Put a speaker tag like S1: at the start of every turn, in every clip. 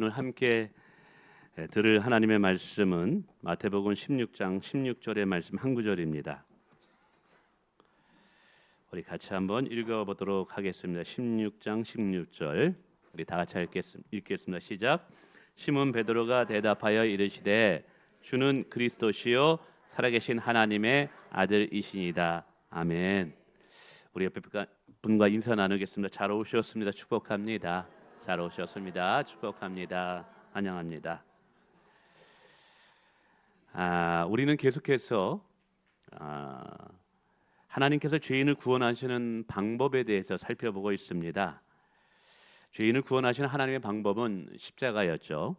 S1: 오늘 함께 들을 하나님의 말씀은 마태복음 16장 16절의 말씀 한 구절입니다. 우리 같이 한번 읽어보도록 하겠습니다. 16장 16절 우리 다 같이 읽겠습니다. 시작. 시몬 베드로가 대답하여 이르시되 주는 그리스도시요 살아계신 하나님의 아들이시니이다. 아멘. 우리 옆에 분과 인사 나누겠습니다. 잘 오셨습니다. 축복합니다. 잘 오셨습니다. 축복합니다. 환영합니다. 우리는 계속해서 하나님께서 죄인을 구원하시는 방법에 대해서 살펴보고 있습니다. 죄인을 구원하시는 하나님의 방법은 십자가였죠.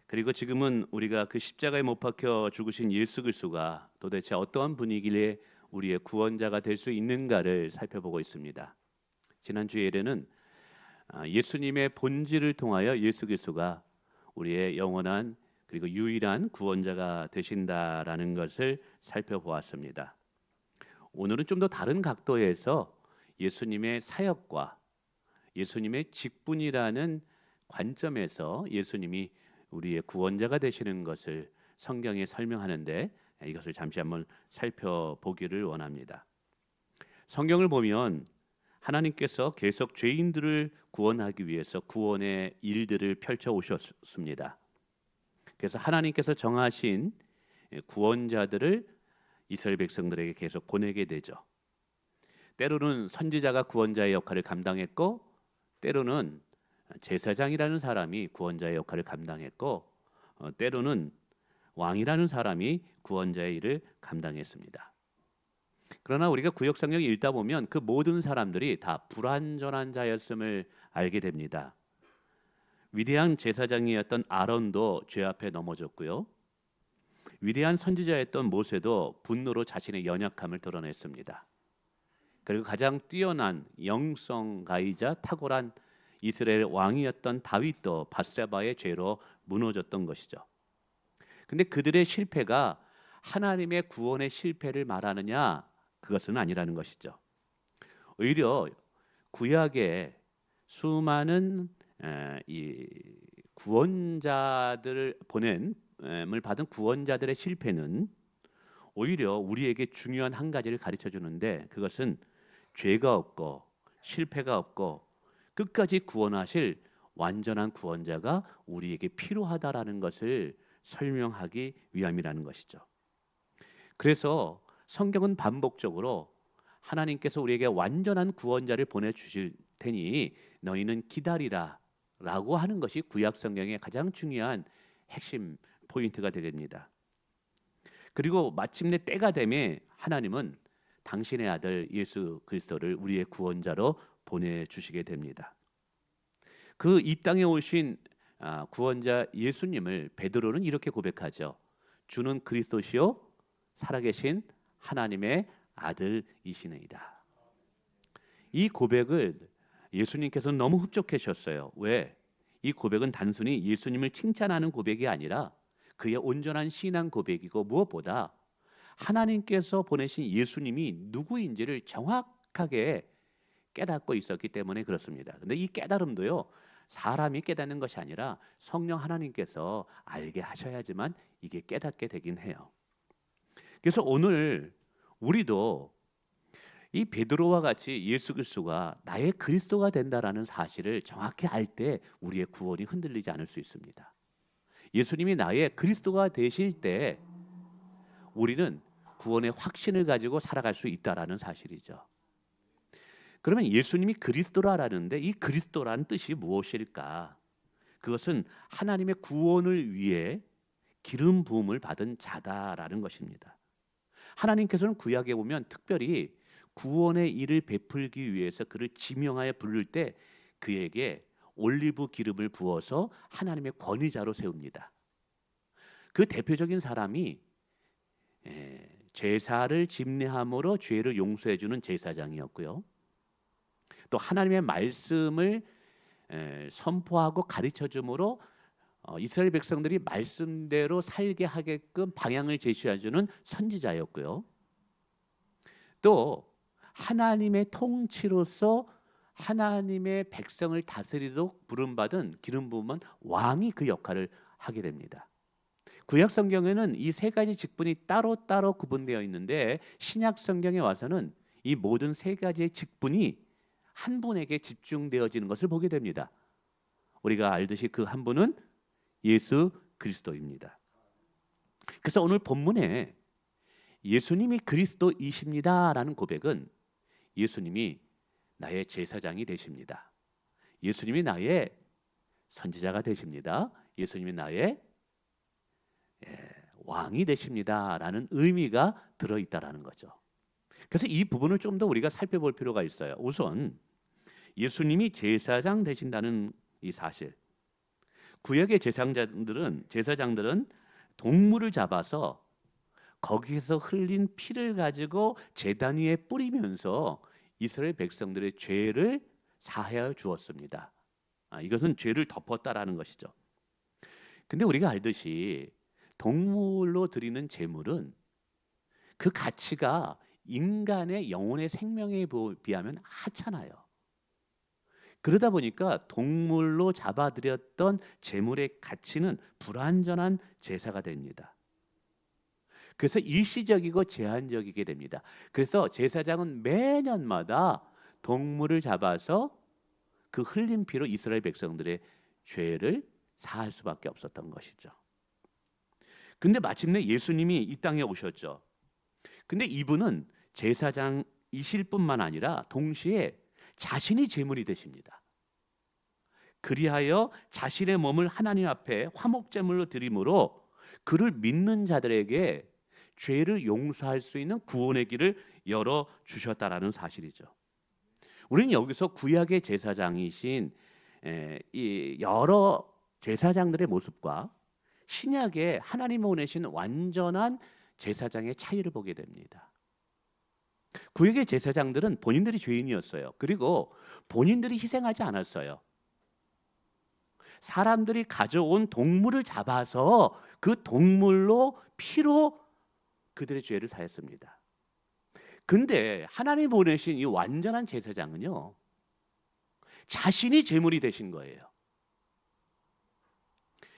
S1: 그리고 지금은 우리가 그 십자가에 못 박혀 죽으신 예수 그리스도가 도대체 어떠한 분이길래 우리의 구원자가 될 수 있는가를 살펴보고 있습니다. 지난 주일에는 예수님의 본질을 통하여 예수 그리스도가 우리의 영원한 그리고 유일한 구원자가 되신다라는 것을 살펴보았습니다. 오늘은 좀 더 다른 각도에서 예수님의 사역과 예수님의 직분이라는 관점에서 예수님이 우리의 구원자가 되시는 것을 성경에 설명하는데 이것을 잠시 한번 살펴보기를 원합니다. 성경을 보면 하나님께서 계속 죄인들을 구원하기 위해서 구원의 일들을 펼쳐 오셨습니다. 그래서 하나님께서 정하신 구원자들을 이스라엘 백성들에게 계속 보내게 되죠. 때로는 선지자가 구원자의 역할을 감당했고, 때로는 제사장이라는 사람이 구원자의 역할을 감당했고, 때로는 왕이라는 사람이 구원자의 일을 감당했습니다. 그러나 우리가 구약 성경을 읽다 보면 그 모든 사람들이 다 불완전한 자였음을 알게 됩니다. 위대한 제사장이었던 아론도 죄 앞에 넘어졌고요. 위대한 선지자였던 모세도 분노로 자신의 연약함을 드러냈습니다. 그리고 가장 뛰어난 영성가이자 탁월한 이스라엘 왕이었던 다윗도 밧세바의 죄로 무너졌던 것이죠. 근데 그들의 실패가 하나님의 구원의 실패를 말하느냐? 그것은 아니라는 것이죠. 오히려 구약의 수많은 이 구원자들을 보냄을 받은 구원자들의 실패는 오히려 우리에게 중요한 한 가지를 가르쳐 주는데, 그것은 죄가 없고 실패가 없고 끝까지 구원하실 완전한 구원자가 우리에게 필요하다라는 것을 설명하기 위함이라는 것이죠. 그래서 성경은 반복적으로 하나님께서 우리에게 완전한 구원자를 보내주실 테니 너희는 기다리라 라고 하는 것이 구약 성경의 가장 중요한 핵심 포인트가 되겠습니다. 그리고 마침내 때가 되면 하나님은 당신의 아들 예수 그리스도를 우리의 구원자로 보내주시게 됩니다. 그 이 땅에 오신 구원자 예수님을 베드로는 이렇게 고백하죠. 주는 그리스도시요 살아계신 하나님의 아들이시니이다. 이 고백을 예수님께서는 너무 흡족해하셨어요. 왜? 이 고백은 단순히 예수님을 칭찬하는 고백이 아니라 그의 온전한 신앙 고백이고, 무엇보다 하나님께서 보내신 예수님이 누구인지를 정확하게 깨닫고 있었기 때문에 그렇습니다. 근데 이 깨달음도요, 사람이 깨닫는 것이 아니라 성령 하나님께서 알게 하셔야지만 이게 깨닫게 되긴 해요. 그래서 오늘 우리도 이 베드로와 같이 예수 그리스도가 나의 그리스도가 된다라는 사실을 정확히 알 때 우리의 구원이 흔들리지 않을 수 있습니다. 예수님이 나의 그리스도가 되실 때 우리는 구원의 확신을 가지고 살아갈 수 있다라는 사실이죠. 그러면 예수님이 그리스도라는데 이 그리스도라는 뜻이 무엇일까? 그것은 하나님의 구원을 위해 기름 부음을 받은 자다라는 것입니다. 하나님께서는 구약에 보면 특별히 구원의 일을 베풀기 위해서 그를 지명하여 부를 때 그에게 올리브 기름을 부어서 하나님의 권위자로 세웁니다. 그 대표적인 사람이 제사를 집례함으로 죄를 용서해 주는 제사장이었고요. 또 하나님의 말씀을 선포하고 가르쳐 줌으로 이스라엘 백성들이 말씀대로 살게 하게끔 방향을 제시해 주는 선지자였고요. 또 하나님의 통치로서 하나님의 백성을 다스리도록 부름받은 기름 부음은 왕이 그 역할을 하게 됩니다. 구약 성경에는 이 세 가지 직분이 따로따로 구분되어 있는데 신약 성경에 와서는 이 모든 세 가지의 직분이 한 분에게 집중되어지는 것을 보게 됩니다. 우리가 알듯이 그 한 분은 예수 그리스도입니다. 그래서 오늘 본문에 예수님이 그리스도이십니다라는 고백은 예수님이 나의 제사장이 되십니다. 예수님이 나의 선지자가 되십니다. 예수님이 나의 왕이 되십니다라는 의미가 들어있다라는 거죠. 그래서 이 부분을 좀 더 우리가 살펴볼 필요가 있어요. 우선 예수님이 제사장 되신다는 이 사실. 구약의 제사장들은 동물을 잡아서 거기서 흘린 피를 가지고 제단 위에 뿌리면서 이스라엘 백성들의 죄를 사하여 주었습니다. 이것은 죄를 덮었다라는 것이죠. 근데 우리가 알듯이 동물로 드리는 제물은 그 가치가 인간의 영혼의 생명에 비하면 하찮아요. 그러다 보니까 동물로 잡아들였던 제물의 가치는 불완전한 제사가 됩니다. 그래서 일시적이고 제한적이게 됩니다. 그래서 제사장은 매년마다 동물을 잡아서 그 흘린 피로 이스라엘 백성들의 죄를 사할 수밖에 없었던 것이죠. 근데 마침내 예수님이 이 땅에 오셨죠. 근데 이분은 제사장이실 뿐만 아니라 동시에 자신이 제물이 되십니다. 그리하여 자신의 몸을 하나님 앞에 화목제물로 드림으로 그를 믿는 자들에게 죄를 용서할 수 있는 구원의 길을 열어 주셨다라는 사실이죠. 우리는 여기서 구약의 제사장이신 이 여러 제사장들의 모습과 신약에 하나님이 보내신 완전한 제사장의 차이를 보게 됩니다. 구약의 제사장들은 본인들이 죄인이었어요. 그리고 본인들이 희생하지 않았어요. 사람들이 가져온 동물을 잡아서 그 동물로 피로 그들의 죄를 사했습니다. 근데 하나님이 보내신 이 완전한 제사장은요, 자신이 제물이 되신 거예요.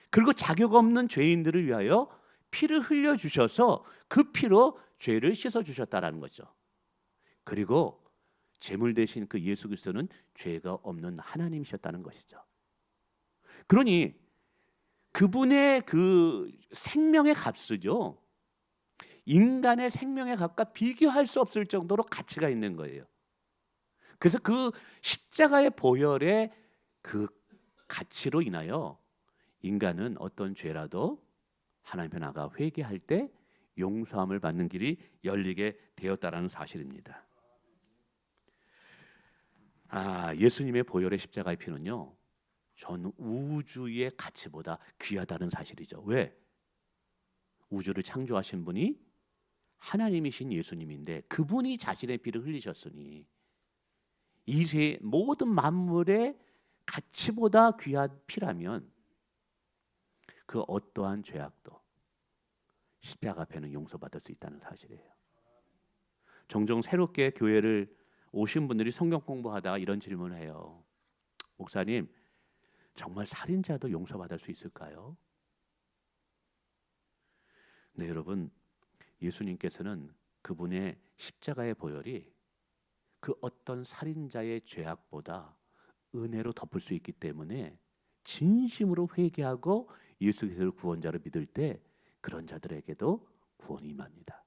S1: 그리고 자격 없는 죄인들을 위하여 피를 흘려 주셔서 그 피로 죄를 씻어 주셨다라는 거죠. 그리고 제물 대신 그 예수 그리스도는 죄가 없는 하나님이셨다는 것이죠. 그러니 그분의 그 생명의 값이죠. 인간의 생명의 값과 비교할 수 없을 정도로 가치가 있는 거예요. 그래서 그 십자가의 보혈의 그 가치로 인하여 인간은 어떤 죄라도 하나님 앞에 나가 회개할 때 용서함을 받는 길이 열리게 되었다라는 사실입니다. 예수님의 보혈의 십자가의 피는요, 전 우주의 가치보다 귀하다는 사실이죠. 왜? 우주를 창조하신 분이 하나님이신 예수님인데 그분이 자신의 피를 흘리셨으니 이 모든 만물의 가치보다 귀한 피라면 그 어떠한 죄악도 십자가 앞에는 용서받을 수 있다는 사실이에요. 종종 새롭게 교회를 오신 분들이 성경 공부하다가 이런 질문을 해요. 목사님, 정말 살인자도 용서받을 수 있을까요? 네, 여러분, 예수님께서는 그분의 십자가의 보혈이 그 어떤 살인자의 죄악보다 은혜로 덮을 수 있기 때문에 진심으로 회개하고 예수 그리스도를 구원자로 믿을 때 그런 자들에게도 구원이 임합니다.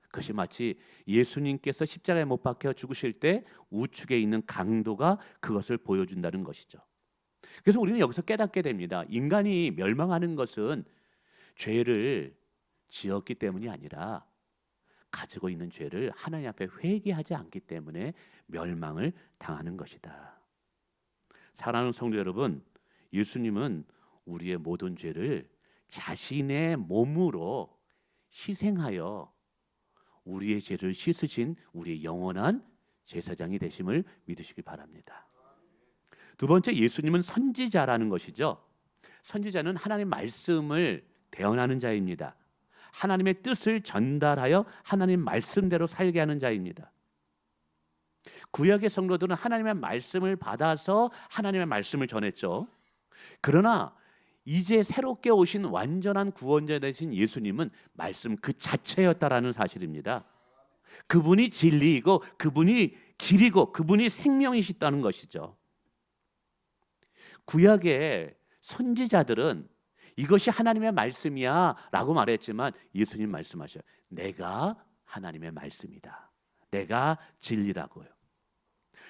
S1: 그것이 마치 예수님께서 십자가에 못 박혀 죽으실 때 우측에 있는 강도가 그것을 보여준다는 것이죠. 그래서 우리는 여기서 깨닫게 됩니다. 인간이 멸망하는 것은 죄를 지었기 때문이 아니라 가지고 있는 죄를 하나님 앞에 회개하지 않기 때문에 멸망을 당하는 것이다. 사랑하는 성도 여러분, 예수님은 우리의 모든 죄를 자신의 몸으로 희생하여 우리의 죄를 씻으신 우리의 영원한 제사장이 되심을 믿으시기 바랍니다. 두 번째, 예수님은 선지자라는 것이죠. 선지자는 하나님의 말씀을 대언하는 자입니다. 하나님의 뜻을 전달하여 하나님 말씀대로 살게 하는 자입니다. 구약의 성도들은 하나님의 말씀을 받아서 하나님의 말씀을 전했죠. 그러나 이제 새롭게 오신 완전한 구원자 되신 예수님은 말씀 그 자체였다라는 사실입니다. 그분이 진리이고 그분이 길이고 그분이 생명이시다는 것이죠. 구약의 선지자들은 이것이 하나님의 말씀이야 라고 말했지만 예수님 말씀하셔요. 내가 하나님의 말씀이다. 내가 진리라고요.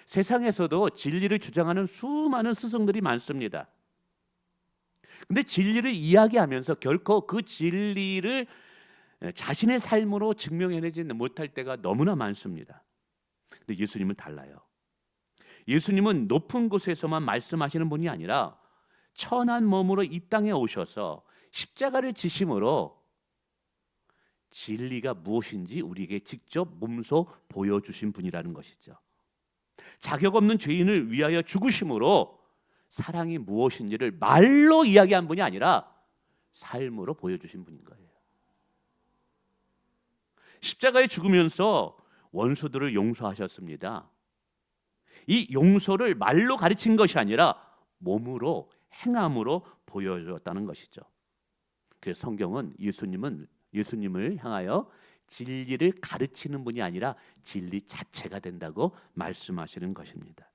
S1: 세상에서도 진리를 주장하는 수많은 스승들이 많습니다. 근데 진리를 이야기하면서 결코 그 진리를 자신의 삶으로 증명해내지 못할 때가 너무나 많습니다. 근데 예수님은 달라요. 예수님은 높은 곳에서만 말씀하시는 분이 아니라 천한 몸으로 이 땅에 오셔서 십자가를 지심으로 진리가 무엇인지 우리에게 직접 몸소 보여주신 분이라는 것이죠. 자격 없는 죄인을 위하여 죽으심으로 사랑이 무엇인지를 말로 이야기한 분이 아니라 삶으로 보여주신 분인 거예요. 십자가에 죽으면서 원수들을 용서하셨습니다. 이 용서를 말로 가르친 것이 아니라 몸으로 행함으로 보여줬다는 것이죠. 그래서 성경은 예수님을 향하여 진리를 가르치는 분이 아니라 진리 자체가 된다고 말씀하시는 것입니다.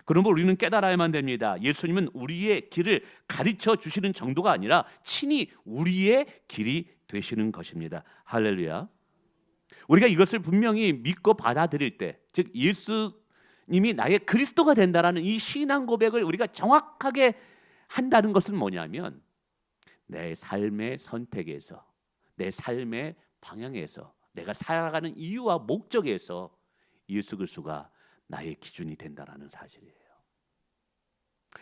S1: 그러므로 우리는 깨달아야만 됩니다. 예수님은 우리의 길을 가르쳐 주시는 정도가 아니라 친히 우리의 길이 되시는 것입니다. 할렐루야. 우리가 이것을 분명히 믿고 받아들일 때, 즉 예수님이 나의 그리스도가 된다라는 이 신앙 고백을 우리가 정확하게 한다는 것은 뭐냐면 내 삶의 선택에서, 내 삶의 방향에서, 내가 살아가는 이유와 목적에서 예수 그리스도가 나의 기준이 된다라는 사실이에요.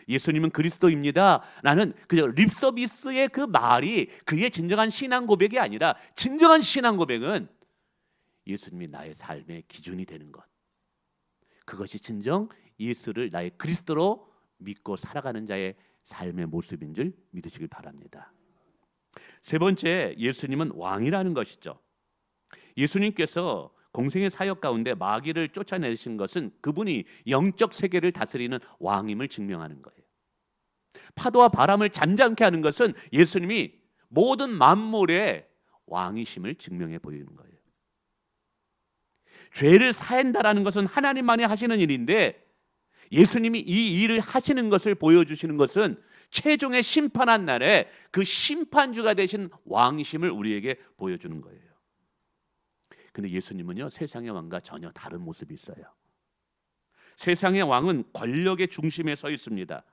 S1: 예수님은 그리스도입니다. 나는 그저 립서비스의 그 말이 그의 진정한 신앙 고백이 아니라 진정한 신앙 고백은 예수님이 나의 삶의 기준이 되는 것. 그것이 진정 예수를 나의 그리스도로 믿고 살아가는 자의 삶의 모습인 줄 믿으시길 바랍니다. 세 번째, 예수님은 왕이라는 것이죠. 예수님께서 공생의 사역 가운데 마귀를 쫓아내신 것은 그분이 영적 세계를 다스리는 왕임을 증명하는 거예요. 파도와 바람을 잠잠케 하는 것은 예수님이 모든 만물의 왕이심을 증명해 보이는 거예요. 죄를 사한다라는 것은 하나님만이 하시는 일인데 예수님이 이 일을 하시는 것을 보여주시는 것은 최종의 심판한 날에 그 심판주가 되신 왕이심을 우리에게 보여주는 거예요. 근데 예수님은요, 세상의 왕과 전혀 다른 모습이 있어요. 세상의 왕은 권력의 중심에 서 있습니다.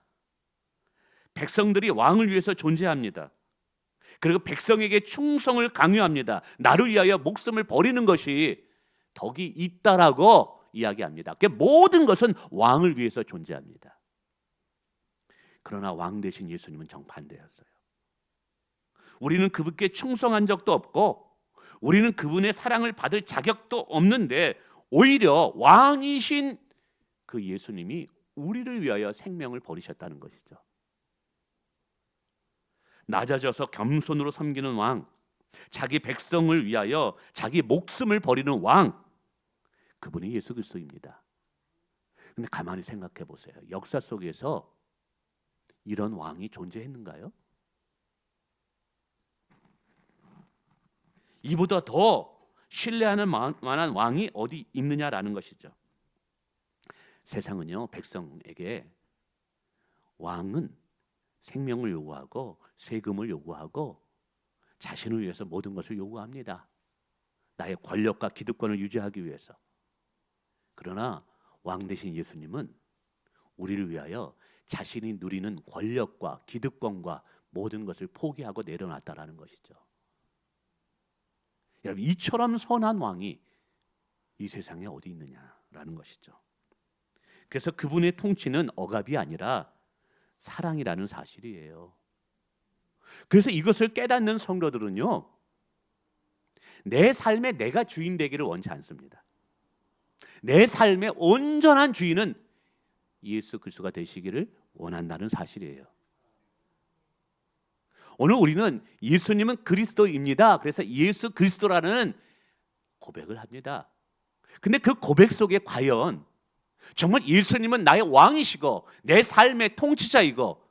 S1: 백성들이 왕을 위해서 존재합니다. 그리고 백성에게 충성을 강요합니다. 나를 위하여 목숨을 버리는 것이 덕이 있다라고 이야기합니다. 모든 것은 왕을 위해서 존재합니다. 그러나 왕 대신 예수님은 정반대였어요. 우리는 그분께 충성한 적도 없고 우리는 그분의 사랑을 받을 자격도 없는데 오히려 왕이신 그 예수님이 우리를 위하여 생명을 버리셨다는 것이죠. 낮아져서 겸손으로 섬기는 왕, 자기 백성을 위하여 자기 목숨을 버리는 왕, 그분이 예수 그리스도입니다. 근데 가만히 생각해 보세요. 역사 속에서 이런 왕이 존재했는가요? 이보다 더 신뢰하는 만한 왕이 어디 있느냐라는 것이죠. 세상은요, 백성에게 왕은 생명을 요구하고 세금을 요구하고 자신을 위해서 모든 것을 요구합니다. 나의 권력과 기득권을 유지하기 위해서. 그러나 왕 대신 예수님은 우리를 위하여 자신이 누리는 권력과 기득권과 모든 것을 포기하고 내려놨다라는 것이죠. 여러분, 이처럼 선한 왕이 이 세상에 어디 있느냐라는 것이죠. 그래서 그분의 통치는 억압이 아니라 사랑이라는 사실이에요. 그래서 이것을 깨닫는 성도들은요, 내 삶에 내가 주인 되기를 원치 않습니다. 내 삶의 온전한 주인은 예수 그리스도가 되시기를 원한다는 사실이에요. 오늘 우리는 예수님은 그리스도입니다. 그래서 예수 그리스도라는 고백을 합니다. 근데 그 고백 속에 과연 정말 예수님은 나의 왕이시고 내 삶의 통치자이고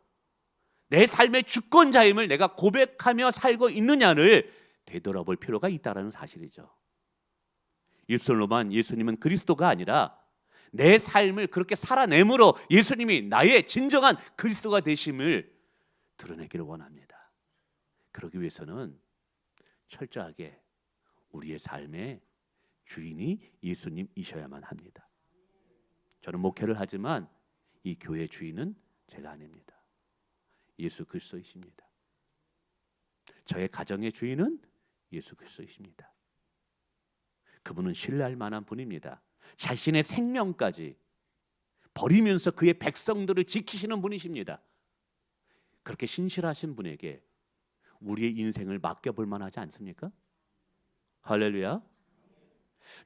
S1: 내 삶의 주권자임을 내가 고백하며 살고 있느냐를 되돌아볼 필요가 있다는 사실이죠. 입술로만 예수님은 그리스도가 아니라 내 삶을 그렇게 살아내므로 예수님이 나의 진정한 그리스도가 되심을 드러내기를 원합니다. 그러기 위해서는 철저하게 우리의 삶의 주인이 예수님이셔야만 합니다. 저는 목회를 하지만 이 교회 주인은 제가 아닙니다. 예수 그리스도이십니다. 저의 가정의 주인은 예수 그리스도이십니다. 그분은 신뢰할 만한 분입니다. 자신의 생명까지 버리면서 그의 백성들을 지키시는 분이십니다. 그렇게 신실하신 분에게 우리의 인생을 맡겨볼 만하지 않습니까? 할렐루야.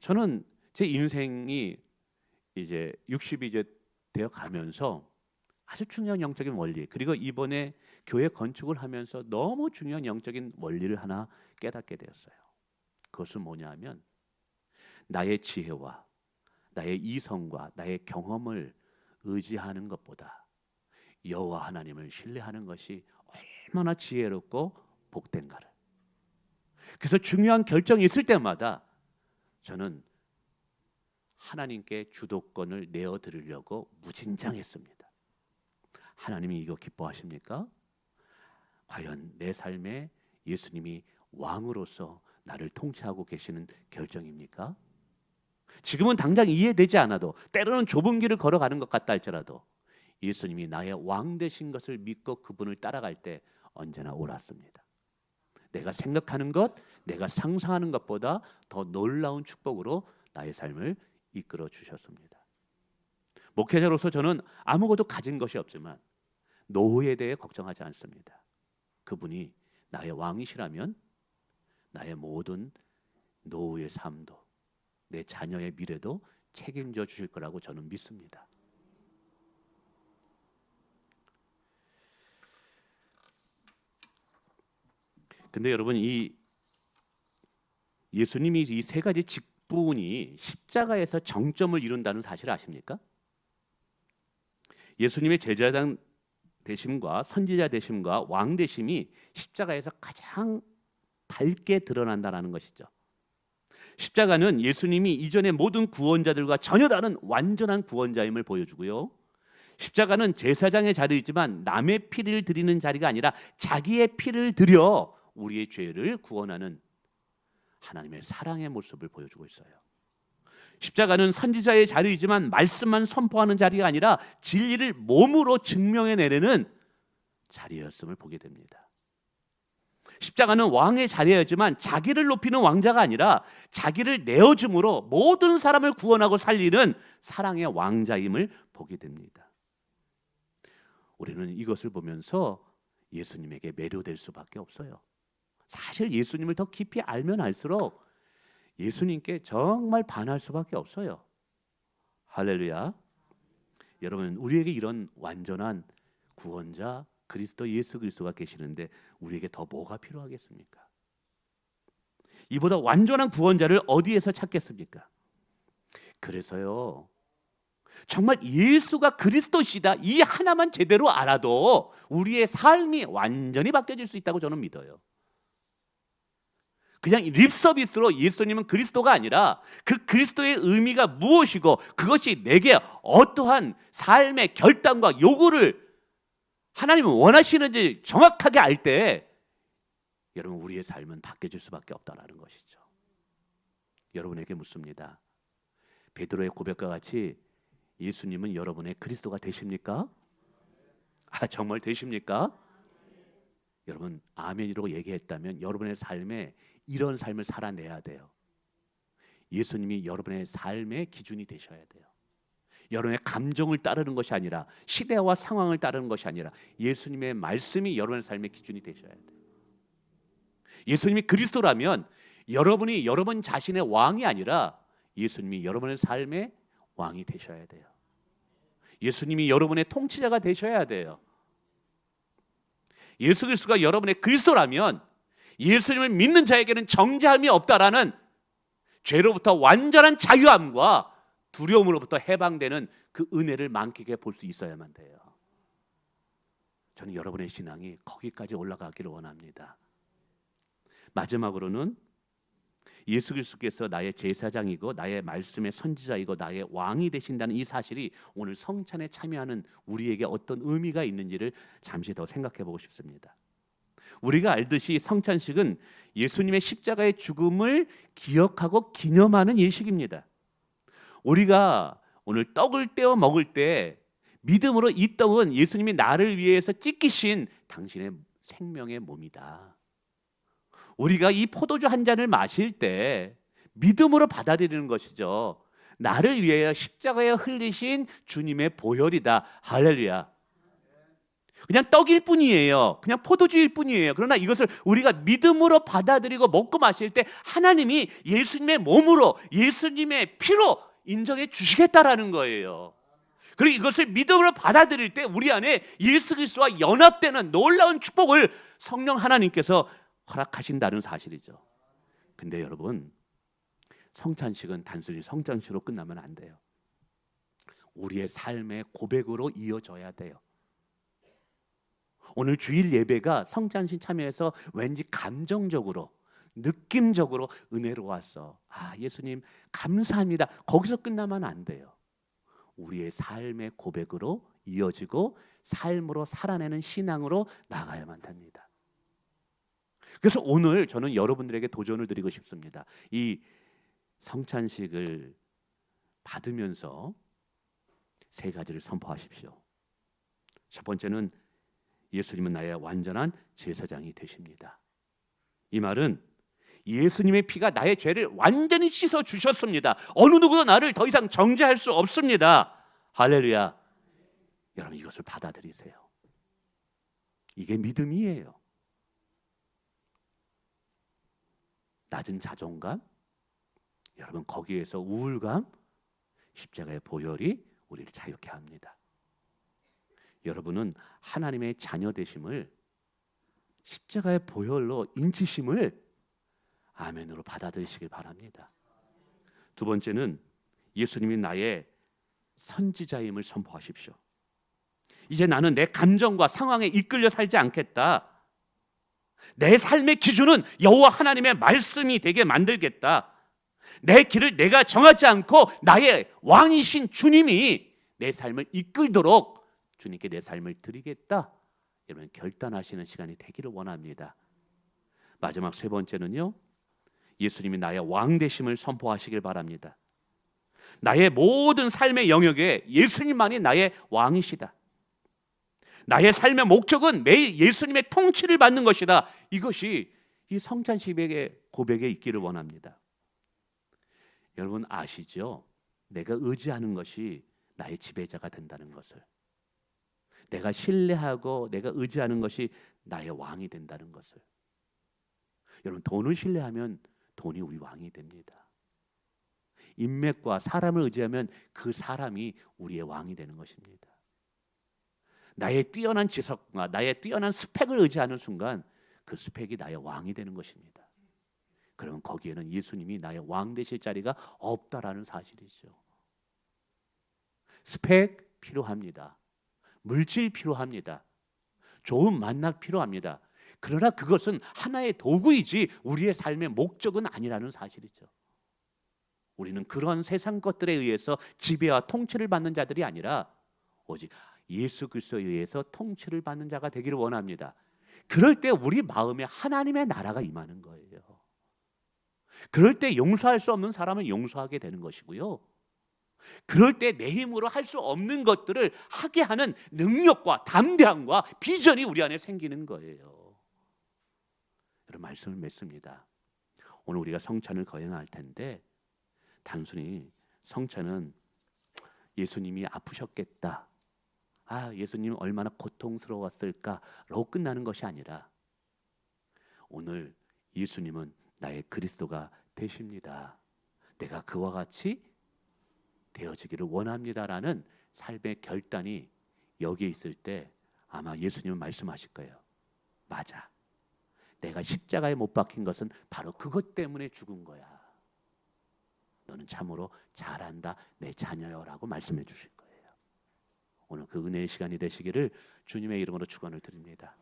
S1: 저는 제 인생이 이제 60이 이제 되어 가면서 아주 중요한 영적인 원리, 그리고 이번에 교회 건축을 하면서 너무 중요한 영적인 원리를 하나 깨닫게 되었어요. 그것은 뭐냐 하면 나의 지혜와 나의 이성과 나의 경험을 의지하는 것보다 여호와 하나님을 신뢰하는 것이 얼마나 지혜롭고 복된가를. 그래서 중요한 결정이 있을 때마다 저는 하나님께 주도권을 내어드리려고 무진장했습니다. 하나님이 이거 기뻐하십니까? 과연 내 삶에 예수님이 왕으로서 나를 통치하고 계시는 결정입니까? 지금은 당장 이해되지 않아도, 때로는 좁은 길을 걸어가는 것 같다 할지라도 예수님이 나의 왕 되신 것을 믿고 그분을 따라갈 때 언제나 옳았습니다. 내가 생각하는 것, 내가 상상하는 것보다 더 놀라운 축복으로 나의 삶을 이끌어 주셨습니다. 목회자로서 저는 아무것도 가진 것이 없지만 노후에 대해 걱정하지 않습니다. 그분이 나의 왕이시라면 나의 모든 노후의 삶도, 내 자녀의 미래도 책임져 주실 거라고 저는 믿습니다. 근데 여러분, 이 예수님이 이 세 가지 직분이 십자가에서 정점을 이룬다는 사실을 아십니까? 예수님의 제자장 되심과 선지자 되심과 왕 되심이 십자가에서 가장 밝게 드러난다는 것이죠. 십자가는 예수님이 이전의 모든 구원자들과 전혀 다른 완전한 구원자임을 보여주고요. 십자가는 제사장의 자리이지만 남의 피를 드리는 자리가 아니라 자기의 피를 드려 우리의 죄를 구원하는 하나님의 사랑의 모습을 보여주고 있어요. 십자가는 선지자의 자리이지만 말씀만 선포하는 자리가 아니라 진리를 몸으로 증명해내는 자리였음을 보게 됩니다. 십자가는 왕의 자리였지만 자기를 높이는 왕자가 아니라 자기를 내어줌으로 모든 사람을 구원하고 살리는 사랑의 왕자임을 보게 됩니다. 우리는 이것을 보면서 예수님에게 매료될 수밖에 없어요. 사실 예수님을 더 깊이 알면 알수록 예수님께 정말 반할 수밖에 없어요. 할렐루야. 여러분, 우리에게 이런 완전한 구원자 그리스도 예수 그리스도가 계시는데 우리에게 더 뭐가 필요하겠습니까? 이보다 완전한 구원자를 어디에서 찾겠습니까? 그래서요, 정말 예수가 그리스도시다, 이 하나만 제대로 알아도 우리의 삶이 완전히 바뀌어질 수 있다고 저는 믿어요. 그냥 립 서비스로 예수님은 그리스도가 아니라 그 그리스도의 의미가 무엇이고 그것이 내게 어떠한 삶의 결단과 요구를 하나님은 원하시는지 정확하게 알 때 여러분, 우리의 삶은 바뀌어질 수밖에 없다는 것이죠. 여러분에게 묻습니다. 베드로의 고백과 같이 예수님은 여러분의 그리스도가 되십니까? 정말 되십니까? 여러분, 아멘이라고 얘기했다면 여러분의 삶에 이런 삶을 살아내야 돼요. 예수님이 여러분의 삶의 기준이 되셔야 돼요. 여러분의 감정을 따르는 것이 아니라, 시대와 상황을 따르는 것이 아니라 예수님의 말씀이 여러분의 삶의 기준이 되셔야 돼요. 예수님이 그리스도라면 여러분이 여러분 자신의 왕이 아니라 예수님이 여러분의 삶의 왕이 되셔야 돼요. 예수님이 여러분의 통치자가 되셔야 돼요. 예수 그리스도가 여러분의 그리스도라면 예수님을 믿는 자에게는 정죄함이 없다라는 죄로부터 완전한 자유함과 두려움으로부터 해방되는 그 은혜를 만끽해 볼 수 있어야만 돼요. 저는 여러분의 신앙이 거기까지 올라가기를 원합니다. 마지막으로는 예수 그리스도께서 나의 제사장이고 나의 말씀의 선지자이고 나의 왕이 되신다는 이 사실이 오늘 성찬에 참여하는 우리에게 어떤 의미가 있는지를 잠시 더 생각해 보고 싶습니다. 우리가 알듯이 성찬식은 예수님의 십자가의 죽음을 기억하고 기념하는 예식입니다. 우리가 오늘 떡을 떼어 먹을 때 믿음으로 이 떡은 예수님이 나를 위해서 찢기신 당신의 생명의 몸이다. 우리가 이 포도주 한 잔을 마실 때 믿음으로 받아들이는 것이죠. 나를 위하여 십자가에 흘리신 주님의 보혈이다. 할렐루야. 그냥 떡일 뿐이에요. 그냥 포도주일 뿐이에요. 그러나 이것을 우리가 믿음으로 받아들이고 먹고 마실 때 하나님이 예수님의 몸으로 예수님의 피로 인정해 주시겠다라는 거예요. 그리고 이것을 믿음으로 받아들일 때 우리 안에 예수 그리스도와 연합되는 놀라운 축복을 성령 하나님께서 허락하신다는 사실이죠. 근데 여러분, 성찬식은 단순히 성찬식으로 끝나면 안 돼요. 우리의 삶의 고백으로 이어져야 돼요. 오늘 주일 예배가 성찬식 참여해서 왠지 감정적으로 느낌적으로 은혜로웠어. 예수님 감사합니다. 거기서 끝나면 안 돼요. 우리의 삶의 고백으로 이어지고 삶으로 살아내는 신앙으로 나가야만 합니다. 그래서 오늘 저는 여러분들에게 도전을 드리고 싶습니다. 이 성찬식을 받으면서 세 가지를 선포하십시오. 첫 번째는 예수님은 나의 완전한 제사장이 되십니다. 이 말은 예수님의 피가 나의 죄를 완전히 씻어 주셨습니다. 어느 누구도 나를 더 이상 정죄할 수 없습니다. 할렐루야. 여러분 이것을 받아들이세요. 이게 믿음이에요. 낮은 자존감, 여러분 거기에서 우울감, 십자가의 보혈이 우리를 자유케 합니다. 여러분은 하나님의 자녀 되심을 십자가의 보혈로 인치심을 아멘으로 받아들이시길 바랍니다. 두 번째는 예수님이 나의 선지자임을 선포하십시오. 이제 나는 내 감정과 상황에 이끌려 살지 않겠다. 내 삶의 기준은 여호와 하나님의 말씀이 되게 만들겠다. 내 길을 내가 정하지 않고 나의 왕이신 주님이 내 삶을 이끌도록 주님께 내 삶을 드리겠다. 여러분 결단하시는 시간이 되기를 원합니다. 마지막 세 번째는요, 예수님이 나의 왕 되심을 선포하시길 바랍니다. 나의 모든 삶의 영역에 예수님만이 나의 왕이시다. 나의 삶의 목적은 매일 예수님의 통치를 받는 것이다. 이것이 이 성찬식의 고백에 있기를 원합니다. 여러분 아시죠? 내가 의지하는 것이 나의 지배자가 된다는 것을. 내가 신뢰하고 내가 의지하는 것이 나의 왕이 된다는 것을. 여러분 돈을 신뢰하면 돈이 우리 왕이 됩니다. 인맥과 사람을 의지하면 그 사람이 우리의 왕이 되는 것입니다. 나의 뛰어난 지석과 나의 뛰어난 스펙을 의지하는 순간 그 스펙이 나의 왕이 되는 것입니다. 그러면 거기에는 예수님이 나의 왕 되실 자리가 없다라는 사실이죠. 스펙 필요합니다. 물질 필요합니다. 좋은 만남 필요합니다. 그러나 그것은 하나의 도구이지 우리의 삶의 목적은 아니라는 사실이죠. 우리는 그런 세상 것들에 의해서 지배와 통치를 받는 자들이 아니라 오직 예수 그리스도에 의해서 통치를 받는 자가 되기를 원합니다. 그럴 때 우리 마음에 하나님의 나라가 임하는 거예요. 그럴 때 용서할 수 없는 사람은 용서하게 되는 것이고요. 그럴 때 내 힘으로 할 수 없는 것들을 하게 하는 능력과 담대함과 비전이 우리 안에 생기는 거예요. 여러분 말씀을 맺습니다. 오늘 우리가 성찬을 거행할 텐데 단순히 성찬은 예수님이 아프셨겠다, 예수님 얼마나 고통스러웠을까로 끝나는 것이 아니라 오늘 예수님은 나의 그리스도가 되십니다. 내가 그와 같이 되어지기를 원합니다라는 삶의 결단이 여기에 있을 때 아마 예수님은 말씀하실 거예요. 맞아. 내가 십자가에 못 박힌 것은 바로 그것 때문에 죽은 거야. 너는 참으로 잘한다 내 자녀여라고 말씀해 주신 거예요. 오늘 그 은혜의 시간이 되시기를 주님의 이름으로 축원을 드립니다.